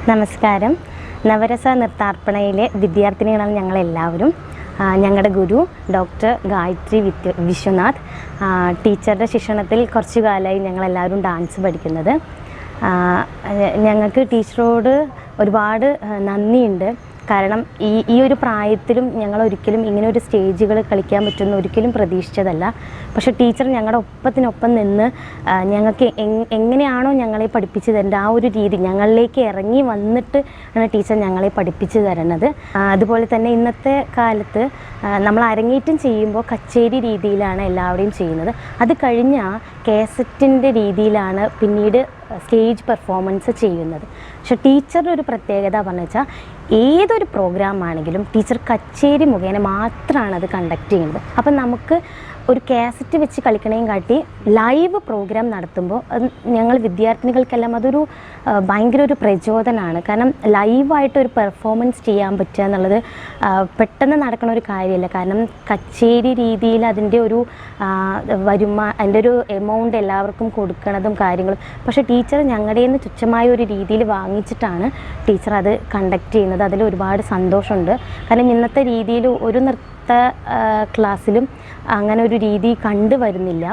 Speaker 3: നമസ്കാരം. നവരസ നൃത്താർപ്പണയിലെ വിദ്യാർത്ഥിനികളാണ് ഞങ്ങളെല്ലാവരും. ഞങ്ങളുടെ ഗുരു ഡോക്ടർ ഗായത്രി വിശ്വനാഥ് ടീച്ചറുടെ ശിക്ഷണത്തിൽ കുറച്ചു കാലമായി ഞങ്ങളെല്ലാവരും ഡാൻസ് പഠിക്കുന്നത്. ഞങ്ങൾക്ക് ടീച്ചറോട് ഒരുപാട് നന്ദിയുണ്ട്. കാരണം ഈ ഒരു പ്രായത്തിലും ഞങ്ങളൊരിക്കലും ഇങ്ങനെ ഒരു സ്റ്റേജുകൾ കളിക്കാൻ പറ്റുമെന്ന് ഒരിക്കലും പ്രതീക്ഷിച്ചതല്ല. പക്ഷേ ടീച്ചർ ഞങ്ങളുടെ ഒപ്പത്തിനൊപ്പം നിന്ന് ഞങ്ങൾക്ക് എങ്ങനെയാണോ ഞങ്ങളെ പഠിപ്പിച്ചു തരേണ്ടത് ആ ഒരു രീതി ഞങ്ങളിലേക്ക് ഇറങ്ങി വന്നിട്ട് ആണ് ടീച്ചർ ഞങ്ങളെ പഠിപ്പിച്ചു തരുന്നത്. അതുപോലെ തന്നെ ഇന്നത്തെ കാലത്ത് നമ്മൾ അരങ്ങേറ്റം ചെയ്യുമ്പോൾ കച്ചേരി രീതിയിലാണ് എല്ലാവരെയും ചെയ്യുന്നത്. അത് കഴിഞ്ഞാൽ കാസറ്റിൻ്റെ രീതിയിലാണ് പിന്നീട് സ്റ്റേജ് പെർഫോമൻസ് ചെയ്യുന്നത്. പക്ഷേ ടീച്ചറുടെ ഒരു പ്രത്യേകത പറഞ്ഞു വെച്ചാൽ ഏതൊരു പ്രോഗ്രാം ആണെങ്കിലും ടീച്ചർ കച്ചേരി മുഖേന മാത്രമാണ് അത് കണ്ടക്ട് ചെയ്യുന്നത്. അപ്പം നമുക്ക് ഒരു കാസറ്റ് വെച്ച് കളിക്കണേയും കാട്ടി ലൈവ് പ്രോഗ്രാം നടത്തുമ്പോൾ അത് ഞങ്ങൾ വിദ്യാർത്ഥിനികൾക്കെല്ലാം അതൊരു ഭയങ്കര ഒരു പ്രചോദനമാണ്. കാരണം ലൈവായിട്ടൊരു പെർഫോമൻസ് ചെയ്യാൻ പറ്റുക എന്നുള്ളത് പെട്ടെന്ന് നടക്കണ ഒരു കാര്യമല്ല. കാരണം കച്ചേരി രീതിയിൽ അതിൻ്റെ ഒരു അതിൻ്റെ ഒരു എമൗണ്ട് എല്ലാവർക്കും കൊടുക്കണതും കാര്യങ്ങളും. പക്ഷേ ടീച്ചർ ഞങ്ങളുടെ നിന്ന് തുച്ഛമായ ഒരു രീതിയിൽ വാങ്ങിച്ചിട്ടാണ് ടീച്ചർ അത് കണ്ടക്ട് ചെയ്യുന്നത്. അതിൽ ഒരുപാട് സന്തോഷമുണ്ട്. കാരണം ഇന്നത്തെ രീതിയിൽ ഒരു നൃത്ത ക്ലാസ്സിലും അങ്ങനെ ഒരു രീതി കണ്ടുവരുന്നില്ല.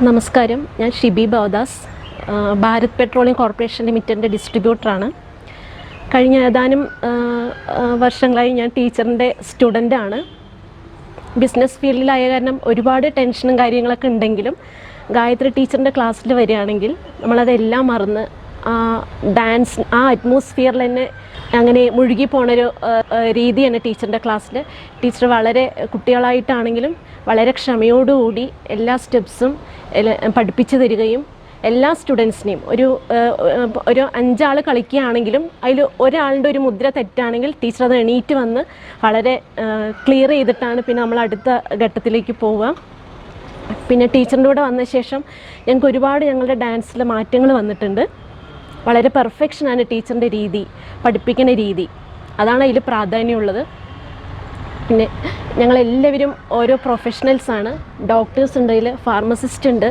Speaker 4: നമസ്കാരം, ഞാൻ ഷിബി ബൗദാസ്, ഭാരത് പെട്രോളിയം കോർപ്പറേഷൻ ലിമിറ്റഡിൻ്റെ ഡിസ്ട്രിബ്യൂട്ടറാണ്. കഴിഞ്ഞ ഏതാനും വർഷങ്ങളായി ഞാൻ ടീച്ചറിൻ്റെ സ്റ്റുഡൻ്റാണ്. ബിസിനസ് ഫീൽഡിലായ കാരണം ഒരുപാട് ടെൻഷനും കാര്യങ്ങളൊക്കെ ഉണ്ടെങ്കിലും ഗായത്രി ടീച്ചറിൻ്റെ ക്ലാസ്സിൽ വരികയാണെങ്കിൽ നമ്മളതെല്ലാം മറന്ന് ഡാൻസ് അറ്റ്മോസ്ഫിയറിൽ തന്നെ അങ്ങനെ മുഴുകി പോണൊരു രീതിയാണ് ടീച്ചറിൻ്റെ ക്ലാസ്സിൽ. ടീച്ചർ വളരെ കുട്ടികളായിട്ടാണെങ്കിലും വളരെ ക്ഷമയോടുകൂടി എല്ലാ സ്റ്റെപ്സും പഠിപ്പിച്ചു തരികയും എല്ലാ സ്റ്റുഡൻസിനെയും ഒരു 5 ആൾ കളിക്കുകയാണെങ്കിലും അതിൽ ഒരാളുടെ ഒരു മുദ്ര തെറ്റാണെങ്കിൽ ടീച്ചർ അത് എണീറ്റ് വന്ന് വളരെ ക്ലിയർ ചെയ്തിട്ടാണ് പിന്നെ നമ്മൾ അടുത്ത ഘട്ടത്തിലേക്ക് പോവുക. പിന്നെ ടീച്ചറിൻ്റെ കൂടെ വന്ന ശേഷം ഞങ്ങൾക്ക് ഒരുപാട് ഞങ്ങളുടെ ഡാൻസിൽ മാറ്റങ്ങൾ വന്നിട്ടുണ്ട്. വളരെ പെർഫെക്ഷനാണ് ടീച്ചറിൻ്റെ രീതി, പഠിപ്പിക്കുന്ന രീതി, അതാണ് അതിൽ പ്രാധാന്യമുള്ളത്. പിന്നെ ഞങ്ങളെല്ലാവരും ഓരോ പ്രൊഫഷണൽസാണ്. ഡോക്ടേഴ്സ് ഉണ്ട്, അതിൽ ഫാർമസിസ്റ്റ് ഉണ്ട്,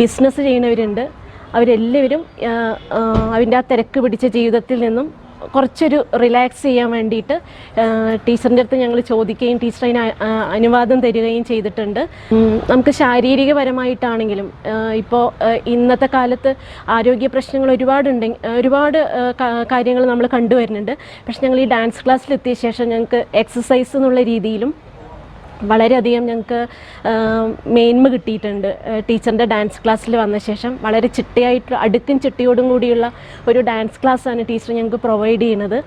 Speaker 4: ബിസിനസ് ചെയ്യുന്നവരുണ്ട്. അവരെല്ലാവരും അതിൻ്റെ ആ തിരക്ക് പിടിച്ച ജീവിതത്തിൽ നിന്നും കുറച്ചൊരു റിലാക്സ് ചെയ്യാൻ വേണ്ടിയിട്ട് ടീച്ചറിൻ്റെ അടുത്ത് ഞങ്ങൾ ചോദിക്കുകയും ടീച്ചർ അതിന് അനുവാദം തരികയും ചെയ്തിട്ടുണ്ട്. നമുക്ക് ശാരീരികപരമായിട്ടാണെങ്കിലും ഇപ്പോൾ ഇന്നത്തെ കാലത്ത് ആരോഗ്യ പ്രശ്നങ്ങൾ ഒരുപാട് കാര്യങ്ങൾ നമ്മൾ കണ്ടുവരുന്നുണ്ട്. പക്ഷെ ഞങ്ങൾ ഈ ഡാൻസ് ക്ലാസ്സിലെത്തിയ ശേഷം ഞങ്ങൾക്ക് എക്സസൈസ് എന്നുള്ള രീതിയിലും വളരെയധികം ഞങ്ങൾക്ക് മേന്മ കിട്ടിയിട്ടുണ്ട്. ടീച്ചറിൻ്റെ ഡാൻസ് ക്ലാസ്സിൽ വന്ന ശേഷം വളരെ ചിട്ടയായിട്ട് അടുക്കും ചിട്ടയോടും കൂടിയുള്ള ഒരു ഡാൻസ് ക്ലാസ്സാണ് ടീച്ചർ ഞങ്ങൾക്ക് പ്രൊവൈഡ് ചെയ്യുന്നത്.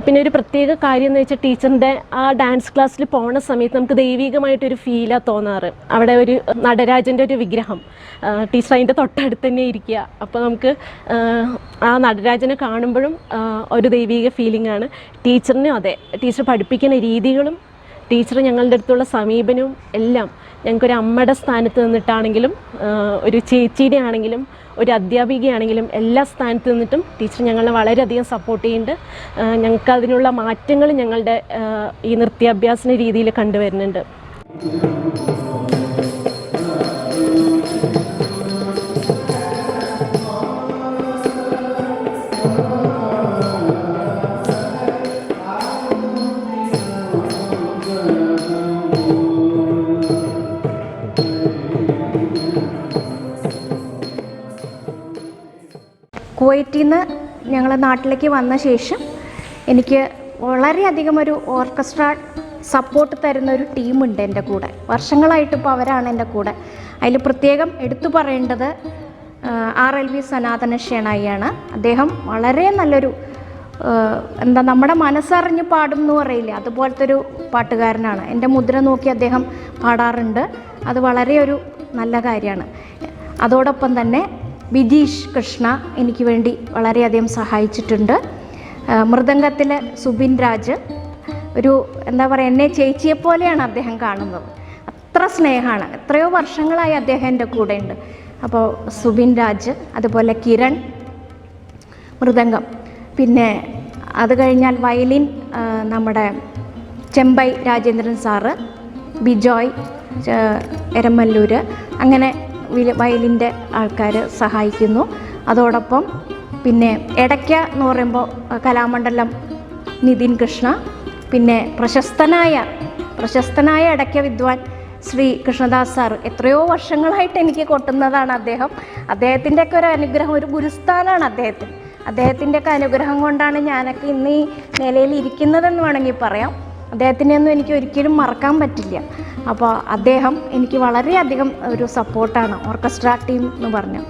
Speaker 4: പിന്നെ ഒരു പ്രത്യേക കാര്യം എന്ന് വെച്ചാൽ ടീച്ചറിൻ്റെ ആ ഡാൻസ് ക്ലാസ്സിൽ പോണ സമയത്ത് നമുക്ക് ദൈവികമായിട്ടൊരു ഫീലാണ് തോന്നാറ്. അവിടെ ഒരു നടരാജൻ്റെ ഒരു വിഗ്രഹം, ടീച്ചർ അതിൻ്റെ തൊട്ടടുത്ത് തന്നെ ഇരിക്കുക. അപ്പോൾ നമുക്ക് ആ നടരാജനെ കാണുമ്പോഴും ഒരു ദൈവിക ഫീലിംഗ് ആണ്. ടീച്ചറിനും അതെ, ടീച്ചർ പഠിപ്പിക്കുന്ന രീതികളും ടീച്ചർ ഞങ്ങളുടെ അടുത്തുള്ള സമീപനവും എല്ലാം ഞങ്ങൾക്കൊരു അമ്മയുടെ സ്ഥാനത്ത് നിന്നിട്ടാണെങ്കിലും ഒരു ചേച്ചിയുടെ ആണെങ്കിലും ഒരു അധ്യാപികയാണെങ്കിലും എല്ലാ സ്ഥാനത്ത് നിന്നിട്ടും ടീച്ചർ ഞങ്ങളെ വളരെയധികം സപ്പോർട്ട് ചെയ്യുന്നുണ്ട്. ഞങ്ങൾക്ക് അതിനുള്ള മാറ്റങ്ങൾ ഞങ്ങളുടെ ഈ നൃത്യാഭ്യാസന രീതിയിൽ കണ്ടുവരുന്നുണ്ട്.
Speaker 1: കുവൈറ്റിൽ നിന്ന് ഞങ്ങൾ നാട്ടിലേക്ക് വന്ന ശേഷം എനിക്ക് വളരെയധികം ഒരു ഓർക്കസ്ട്ര സപ്പോർട്ട് തരുന്ന ഒരു ടീമുണ്ട് എൻ്റെ കൂടെ. വർഷങ്ങളായിട്ട് ഇപ്പോൾ അവരാണ് എൻ്റെ കൂടെ. അതിൽ പ്രത്യേകം എടുത്തു പറയേണ്ടത് RLV സനാതന ഷേണായിയാണ്. അദ്ദേഹം വളരെ നല്ലൊരു നമ്മുടെ മനസ്സറിഞ്ഞ് പാടും എന്ന് പറയില്ലേ, അതുപോലത്തെ ഒരു പാട്ടുകാരനാണ്. എൻ്റെ മുദ്ര നോക്കി അദ്ദേഹം പാടാറുണ്ട്. അത് വളരെ ഒരു നല്ല കാര്യമാണ്. അതോടൊപ്പം തന്നെ ബിജീഷ് കൃഷ്ണ എനിക്ക് വേണ്ടി വളരെയധികം സഹായിച്ചിട്ടുണ്ട്. മൃദംഗത്തിൽ സുബിൻ രാജ്, ഒരു എന്നെ ചേച്ചിയെപ്പോലെയാണ് അദ്ദേഹം കാണുന്നത്. അത്ര സ്നേഹമാണ്. എത്രയോ വർഷങ്ങളായി അദ്ദേഹം എൻ്റെ കൂടെ ഉണ്ട്. അപ്പോൾ സുബിൻ രാജ്, അതുപോലെ കിരൺ മൃദംഗം, പിന്നെ അത് കഴിഞ്ഞാൽ വയലിൻ നമ്മുടെ ചെമ്പൈ രാജേന്ദ്രൻ സാറ്, ബിജോയ് എരമല്ലൂർ, അങ്ങനെ വയലിൻ്റെ ആൾക്കാർ സഹായിക്കുന്നു. അതോടൊപ്പം പിന്നെ ഇടയ്ക്ക എന്ന് പറയുമ്പോൾ കലാമണ്ഡലം നിതിൻ കൃഷ്ണ, പിന്നെ പ്രശസ്തനായ ഇടയ്ക്ക വിദ്വാൻ ശ്രീ കൃഷ്ണദാസ് സാർ എത്രയോ വർഷങ്ങളായിട്ട് എനിക്ക് കൊട്ടുന്നതാണ് അദ്ദേഹം. അദ്ദേഹത്തിൻ്റെയൊക്കെ ഒരു അനുഗ്രഹം, ഒരു ഗുരുസ്ഥാനാണ് അദ്ദേഹത്തിന്. അദ്ദേഹത്തിൻ്റെയൊക്കെ അനുഗ്രഹം കൊണ്ടാണ് ഞാനൊക്കെ ഇന്ന് ഈ നിലയിൽ ഇരിക്കുന്നതെന്ന് വേണമെങ്കിൽ പറയാം. അദ്ദേഹത്തിനെയൊന്നും എനിക്ക് ഒരിക്കലും മറക്കാൻ പറ്റില്ല. അപ്പോൾ അദ്ദേഹം എനിക്ക് വളരെയധികം ഒരു സപ്പോർട്ടാണ്, ഓർക്കസ്ട്ര ടീം എന്ന് പറഞ്ഞു.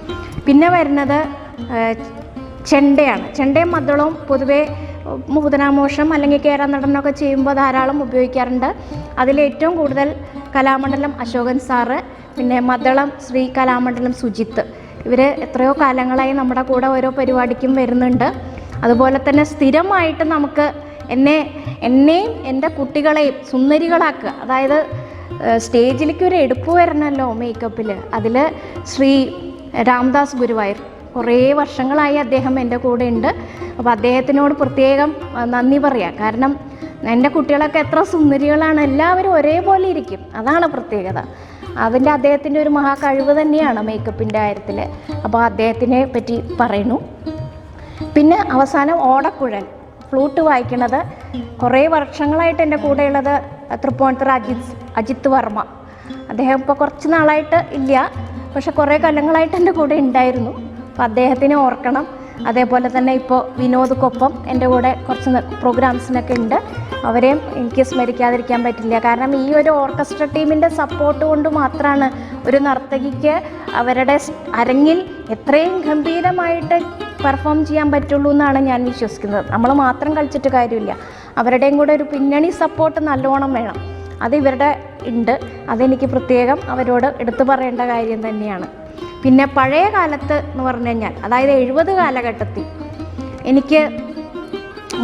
Speaker 1: പിന്നെ വരുന്നത് ചെണ്ടയാണ്. ചെണ്ടയും മദ്ദളവും പൊതുവേ പൂതനാമോഷം അല്ലെങ്കിൽ കേരള നടനമൊക്കെ ചെയ്യുമ്പോൾ ധാരാളം ഉപയോഗിക്കാറുണ്ട്. അതിലേറ്റവും കൂടുതൽ കലാമണ്ഡലം അശോകൻ സാറ്, പിന്നെ മദ്ദളം ശ്രീ കലാമണ്ഡലം സുജിത്ത്, ഇവർ എത്രയോ കാലങ്ങളായി നമ്മുടെ കൂടെ ഓരോ പരിപാടിക്കും വരുന്നുണ്ട്. അതുപോലെ തന്നെ സ്ഥിരമായിട്ട് നമുക്ക് എന്നെയും എൻ്റെ കുട്ടികളെയും സുന്ദരികളാക്കുക, അതായത് സ്റ്റേജിലേക്ക് ഒരു എടുപ്പ് വരണമല്ലോ മേക്കപ്പിൽ, അതിൽ ശ്രീ രാംദാസ് ഗുരുവായൂർ കുറേ വർഷങ്ങളായി അദ്ദേഹം എൻ്റെ കൂടെ ഉണ്ട്. അപ്പോൾ അദ്ദേഹത്തിനോട് പ്രത്യേകം നന്ദി പറയാം. കാരണം എൻ്റെ കുട്ടികളൊക്കെ എത്ര സുന്ദരികളാണ്, എല്ലാവരും ഒരേപോലെ ഇരിക്കും, അതാണ് പ്രത്യേകത. അതിൻ്റെ അദ്ദേഹത്തിൻ്റെ ഒരു മഹാകഴിവ് തന്നെയാണ് മേക്കപ്പിൻ്റെ കാര്യത്തിൽ. അപ്പോൾ അദ്ദേഹത്തിനെ പറ്റി പറയുന്നു. പിന്നെ അവസാനം ഓടക്കുഴൽ ഫ്ലൂട്ട് വായിക്കുന്നത് കുറേ വർഷങ്ങളായിട്ട് എൻ്റെ കൂടെയുള്ളത് തൃപ്പൂണിത്തുറ അജിത്ത് വർമ്മ. അദ്ദേഹം ഇപ്പോൾ കുറച്ച് നാളായിട്ട് ഇല്ല, പക്ഷെ കുറേ കൊല്ലങ്ങളായിട്ട് എൻ്റെ കൂടെ ഉണ്ടായിരുന്നു. അപ്പോൾ അദ്ദേഹത്തിനെ ഓർക്കണം. അതേപോലെ തന്നെ ഇപ്പോൾ വിനോദക്കൊപ്പം എൻ്റെ കൂടെ കുറച്ച് പ്രോഗ്രാംസിനൊക്കെ ഉണ്ട്, അവരെയും എനിക്ക് സ്മരിക്കാതിരിക്കാൻ പറ്റില്ല. കാരണം ഈ ഒരു ഓർക്കസ്ട്ര ടീമിൻ്റെ സപ്പോർട്ട് കൊണ്ട് മാത്രമാണ് ഒരു നർത്തകിക്ക് അവരുടെ അരങ്ങിൽ എത്രയും ഗംഭീരമായിട്ട് പെർഫോം ചെയ്യാൻ പറ്റുള്ളൂ എന്നാണ് ഞാൻ വിശ്വസിക്കുന്നത്. നമ്മൾ മാത്രം കളിച്ചിട്ട് കാര്യമില്ല, അവരുടെയും കൂടെ ഒരു പിന്നണി സപ്പോർട്ട് നല്ലോണം വേണം. അത് ഇവരുടെ ഉണ്ട്, അതെനിക്ക് പ്രത്യേകം അവരോട് എടുത്തു പറയേണ്ട കാര്യം തന്നെയാണ്. പിന്നെ പഴയ കാലത്ത് എന്ന് പറഞ്ഞു കഴിഞ്ഞാൽ, അതായത് 70 കാലഘട്ടത്തിൽ എനിക്ക്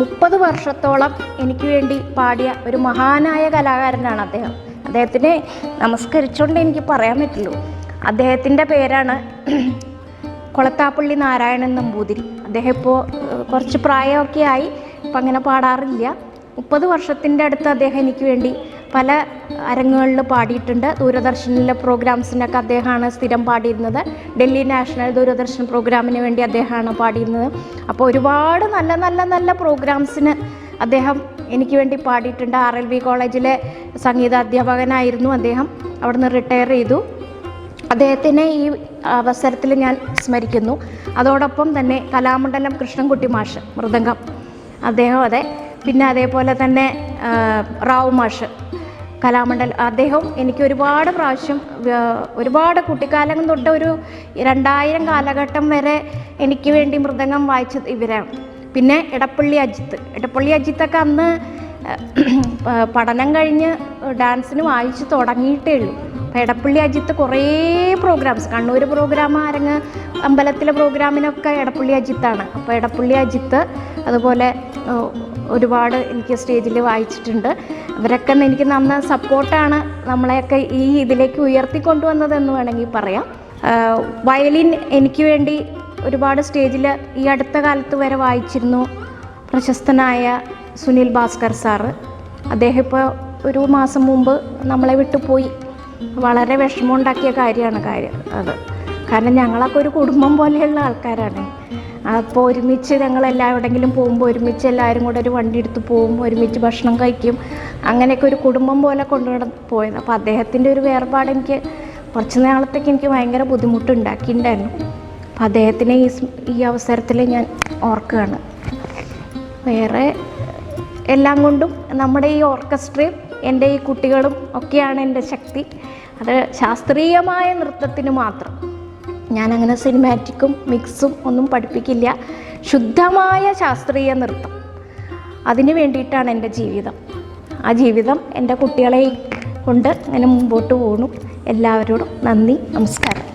Speaker 1: 30 വർഷത്തോളം എനിക്ക് വേണ്ടി പാടിയ ഒരു മഹാനായ കലാകാരനാണ് അദ്ദേഹം. അദ്ദേഹത്തിനെ നമസ്കരിച്ചുകൊണ്ട് എനിക്ക് പറയാൻ പറ്റുള്ളൂ. അദ്ദേഹത്തിൻ്റെ പേരാണ് കൊളത്താപ്പള്ളി നാരായണൻ നമ്പൂതിരി. അദ്ദേഹം ഇപ്പോൾ കുറച്ച് പ്രായമൊക്കെ ആയി, ഇപ്പം അങ്ങനെ പാടാറില്ല. 30 വർഷത്തിൻ്റെ അടുത്ത് അദ്ദേഹം എനിക്ക് വേണ്ടി പല അരങ്ങുകളിൽ പാടിയിട്ടുണ്ട്. ദൂരദർശനിലെ പ്രോഗ്രാംസിനൊക്കെ അദ്ദേഹമാണ് സ്ഥിരം പാടിയിരുന്നത്. ഡൽഹി നാഷണൽ ദൂരദർശൻ പ്രോഗ്രാമിന് വേണ്ടി അദ്ദേഹമാണ് പാടിയിരുന്നത്. അപ്പോൾ ഒരുപാട് നല്ല നല്ല നല്ല പ്രോഗ്രാംസിന് അദ്ദേഹം എനിക്ക് വേണ്ടി പാടിയിട്ടുണ്ട്. RLV കോളേജിലെ സംഗീതാധ്യാപകനായിരുന്നു അദ്ദേഹം, അവിടെ നിന്ന് റിട്ടയർ ചെയ്തു. അദ്ദേഹത്തിനെ ഈ അവസരത്തിൽ ഞാൻ സ്മരിക്കുന്നു. അതോടൊപ്പം തന്നെ കലാമണ്ഡലം കൃഷ്ണൻകുട്ടി മാഷ് മൃദംഗം, അദ്ദേഹം അതെ. പിന്നെ അതേപോലെ തന്നെ റാവു മാഷ് കലാമണ്ഡലം, അദ്ദേഹം എനിക്ക് ഒരുപാട് പ്രാവശ്യം ഒരുപാട് കുട്ടിക്കാലം തൊട്ട് ഒരു 2000 കാലഘട്ടം വരെ എനിക്ക് വേണ്ടി മൃദംഗം വായിച്ചത് ഇവരാണ്. പിന്നെ എടപ്പള്ളി അജിത്തൊക്കെ അന്ന് പഠനം കഴിഞ്ഞ് ഡാൻസിന് വായിച്ച് തുടങ്ങിയിട്ടേ ഉള്ളൂ. അപ്പോൾ എടപ്പള്ളി അജിത്ത് കുറേ പ്രോഗ്രാംസ്, കണ്ണൂർ പ്രോഗ്രാം, അരങ്ങ് അമ്പലത്തിലെ പ്രോഗ്രാമിനൊക്കെ എടപ്പള്ളി അജിത്താണ്. അപ്പോൾ എടപ്പള്ളി അജിത്ത് അതുപോലെ ഒരുപാട് എനിക്ക് സ്റ്റേജിൽ വായിച്ചിട്ടുണ്ട്. അവരൊക്കെ എനിക്ക് നന്ന സപ്പോർട്ടാണ് നമ്മളെയൊക്കെ ഈ ഇതിലേക്ക് ഉയർത്തിക്കൊണ്ടുവന്നതെന്ന് വേണമെങ്കിൽ പറയാം. വയലിൻ എനിക്ക് വേണ്ടി ഒരുപാട് സ്റ്റേജിൽ ഈ അടുത്ത കാലത്ത് വരെ വായിച്ചിരുന്നു പ്രശസ്തനായ സുനിൽ ഭാസ്കർ സാറ്. അദ്ദേഹം ഇപ്പോൾ ഒരു മാസം മുമ്പ് നമ്മളെ വിട്ടുപോയി. വളരെ വിഷമമുണ്ടാക്കിയ കാര്യമാണ് അത്. കാരണം ഞങ്ങളൊക്കെ ഒരു കുടുംബം പോലെയുള്ള ആൾക്കാരാണ്. അപ്പോൾ ഒരുമിച്ച് ഞങ്ങളെല്ലാം എവിടെയെങ്കിലും പോകുമ്പോൾ ഒരുമിച്ച് എല്ലാവരും കൂടെ ഒരു വണ്ടി എടുത്ത് പോകും, ഒരുമിച്ച് ഭക്ഷണം കഴിക്കും, അങ്ങനെയൊക്കെ ഒരു കുടുംബം പോലെ പോയത്. അപ്പോൾ അദ്ദേഹത്തിൻ്റെ ഒരു വേർപാട് എനിക്ക് കുറച്ച് നാളത്തേക്ക് എനിക്ക് ഭയങ്കര ബുദ്ധിമുട്ടുണ്ടാക്കിയിട്ടുണ്ടായിരുന്നു. അപ്പോൾ അദ്ദേഹത്തിനെ ഈ അവസരത്തിൽ ഞാൻ ഓർക്കുകയാണ്. വേറെ എല്ലാം കൊണ്ടും നമ്മുടെ ഈ ഓർക്കസ്ട്രയും എൻ്റെ ഈ കുട്ടികളും ഒക്കെയാണ് എൻ്റെ ശക്തി. അത് ശാസ്ത്രീയമായ നൃത്തത്തിന് മാത്രം, ഞാനങ്ങനെ സിനിമാറ്റിക്കും മിക്സും ഒന്നും പഠിപ്പിക്കില്ല. ശുദ്ധമായ ശാസ്ത്രീയ നൃത്തം, അതിന് വേണ്ടിയിട്ടാണ് എൻ്റെ ജീവിതം. ആ ജീവിതം എൻ്റെ കുട്ടികളെ കൊണ്ട് അങ്ങനെ മുമ്പോട്ട് പോകണം. എല്ലാവരോടും നന്ദി, നമസ്കാരം.